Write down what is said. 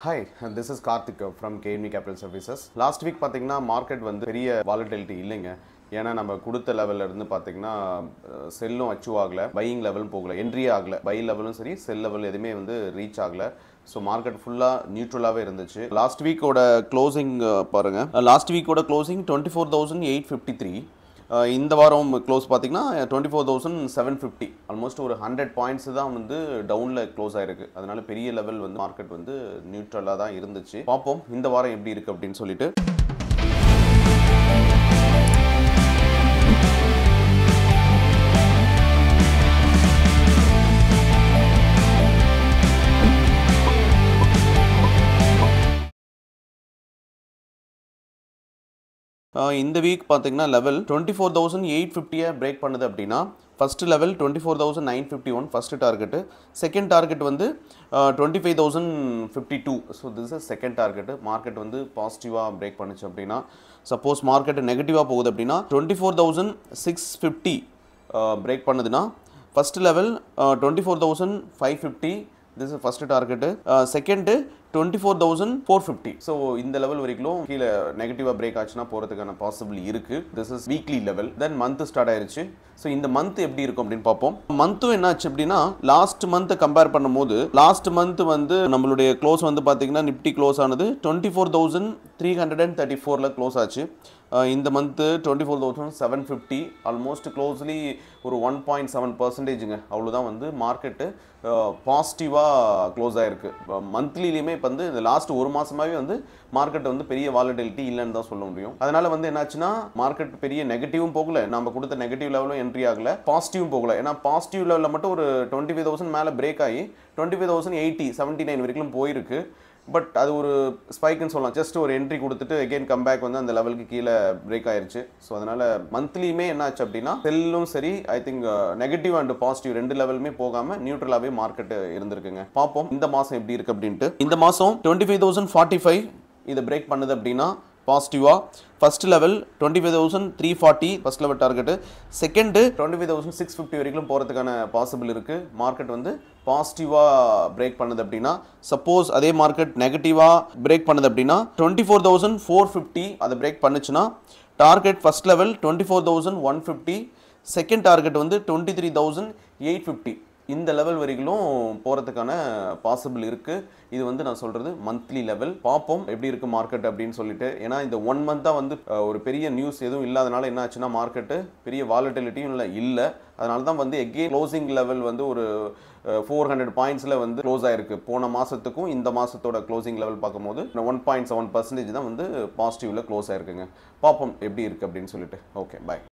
Hi, this is Karthik from KNV Capital Services. Last week பாத்தீங்கன்னா market வந்து பெரிய volatility இல்லைங்க. ஏன்னா நம்ம கொடுத்த லெவல்ல இருந்து பாத்தீங்கன்னா செல்லும் அச்சீவ் ஆகல, பையிங் லெவலும் போகல, என்ட்ரியே ஆகல. பை லெவலும் சரி, செல் லெவல் எதுவுமே வந்து ரீச் ஆகல. ஸோ மார்க்கெட் ஃபுல்லாக நியூட்ரலாகவே இருந்துச்சு. லாஸ்ட் வீக்கோட க்ளோசிங் பாருங்க. லாஸ்ட் வீக்கோட க்ளோசிங் 24,853. இந்த வாரம் க்ளோஸ் பார்த்தீங்கன்னா 24,750. ஆல்மோஸ்ட் ஒரு 100 பாயிண்ட்ஸ் தான் வந்து டவுனில் க்ளோஸ் ஆயிருக்கு. அதனால பெரிய லெவல் வந்து மார்க்கெட் வந்து நியூட்ரலாக தான் இருந்துச்சு. பார்ப்போம் இந்த வாரம் எப்படி இருக்குது அப்படின்னு சொல்லிட்டு. இந்த வீக் பார்த்தீங்கன்னா லெவல் 24,850 பிரேக் பண்ணுது அப்படின்னா first level 24,951 first target. Second target வந்து 25,052. So this is second target. Market வந்து பாசிட்டிவாக பிரேக் பண்ணுச்சு அப்படின்னா, சப்போஸ் மார்க்கெட் நெகட்டிவாக போகுது அப்படின்னா 24,650 பிரேக் பண்ணுதுன்னா first level 24,550. This is first target. Second 24,450. So இந்த லெவல் வரைக்கும் கீழே நெகட்டிவாக பிரேக் ஆச்சுன்னா போகிறதுக்கான பாசிபிள் இருக்குது. This is weekly level. Then month start ஆயிருச்சு. ஸோ இந்த மந்த் எப்படி இருக்கும் அப்படின்னு பார்ப்போம். மந்த்தும் என்னாச்சு அப்படின்னா லாஸ்ட் மந்த்தை கம்பேர் பண்ணும்போது லாஸ்ட் மந்த் வந்து நம்மளுடைய க்ளோஸ் வந்து பார்த்தீங்கன்னா நிப்டி க்ளோஸ் ஆனது 24,334 க்ளோஸ் ஆச்சு. இந்த மந்த்து 24,750. ஆல்மோஸ்ட் க்ளோஸ்லி ஒரு 1.7%. அவ்வளோதான் வந்து மார்க்கெட்டு பாசிட்டிவாக க்ளோஸ் ஆகிருக்கு. மந்த்லிலையுமே இப்போ வந்து இந்த லாஸ்ட் ஒரு மாதமாகவே வந்து மார்க்கெட் வந்து பெரிய வாலட்டிலிட்டி இல்லைன்னு தான் சொல்ல முடியும். அதனால் வந்து என்னாச்சுன்னா மார்க்கெட் பெரிய நெகட்டிவும் போகல, நம்ம கொடுத்த நெகட்டிவ் லெவலும் என்ட்ரி ஆகலை, பாசிட்டிவும் போகல. ஏன்னா பாசிட்டிவ் லெவலில் மட்டும் ஒரு 25,000 மேலே பிரேக் ஆகி 25,080 79 வரைக்கும் போயிருக்கு. பட் அது ஒரு ஸ்பைக்குன்னு சொல்லலாம். ஜஸ்ட் ஒரு என்ட்ரி கொடுத்துட்டு அகெயின் கம்பேக் வந்து அந்த லெவலுக்கு கீழே பிரேக் ஆயிருச்சு. ஸோ அதனால் மந்த்லியுமே என்னாச்சு அப்படின்னா செல்லும் சரி, I think negative and positive ரெண்டு லெவலுமே போகாமல் நியூட்ரலாகவே மார்க்கெட் இருந்திருக்குங்க. பார்ப்போம் இந்த மாதம் எப்படி இருக்குது அப்படின்ட்டு. இந்த மாதம் 25,045 இதை பிரேக் பண்ணுது அப்படின்னா பாசிட்டிவாக first level 25,340 first level target. Second 25,650 வரைக்கும் போகிறதுக்கான பாசிபிள் இருக்குது. மார்க்கெட் வந்து பாசிட்டிவாக பிரேக் பண்ணுது அப்படின்னா, சப்போஸ் அதே மார்க்கெட் நெகட்டிவாக பிரேக் பண்ணுது அப்படின்னா 24,450 அதை பிரேக் பண்ணுச்சுன்னா target first level 24,150, second target வந்து 23,850. இந்த லெவல் வரைக்கும் போகிறதுக்கான பாசிபிள் இருக்குது. இது வந்து நான் சொல்கிறது மந்த்லி லெவல். பார்ப்போம் எப்படி இருக்குது மார்க்கெட் அப்படின்னு சொல்லிட்டு. ஏன்னா இந்த 1 மந்த்தாக வந்து ஒரு பெரிய நியூஸ் எதுவும் இல்லாதனால என்ன ஆச்சுன்னா மார்க்கெட்டு பெரிய வாலட்டிலிட்டியும் இல்லை. அதனால தான் வந்து எகெயின் க்ளோசிங் லெவல் வந்து ஒரு 400 பாயிண்ட்ஸில் வந்து க்ளோஸ் ஆகிருக்கு. போன மாதத்துக்கும் இந்த மாதத்தோட க்ளோசிங் லெவல் பார்க்கும்போது 1.7% தான் வந்து பாசிட்டிவில் க்ளோஸ் ஆகிருக்குங்க. பார்ப்போம் எப்படி இருக்குது அப்படின்னு சொல்லிட்டு. ஓகே, பாய்.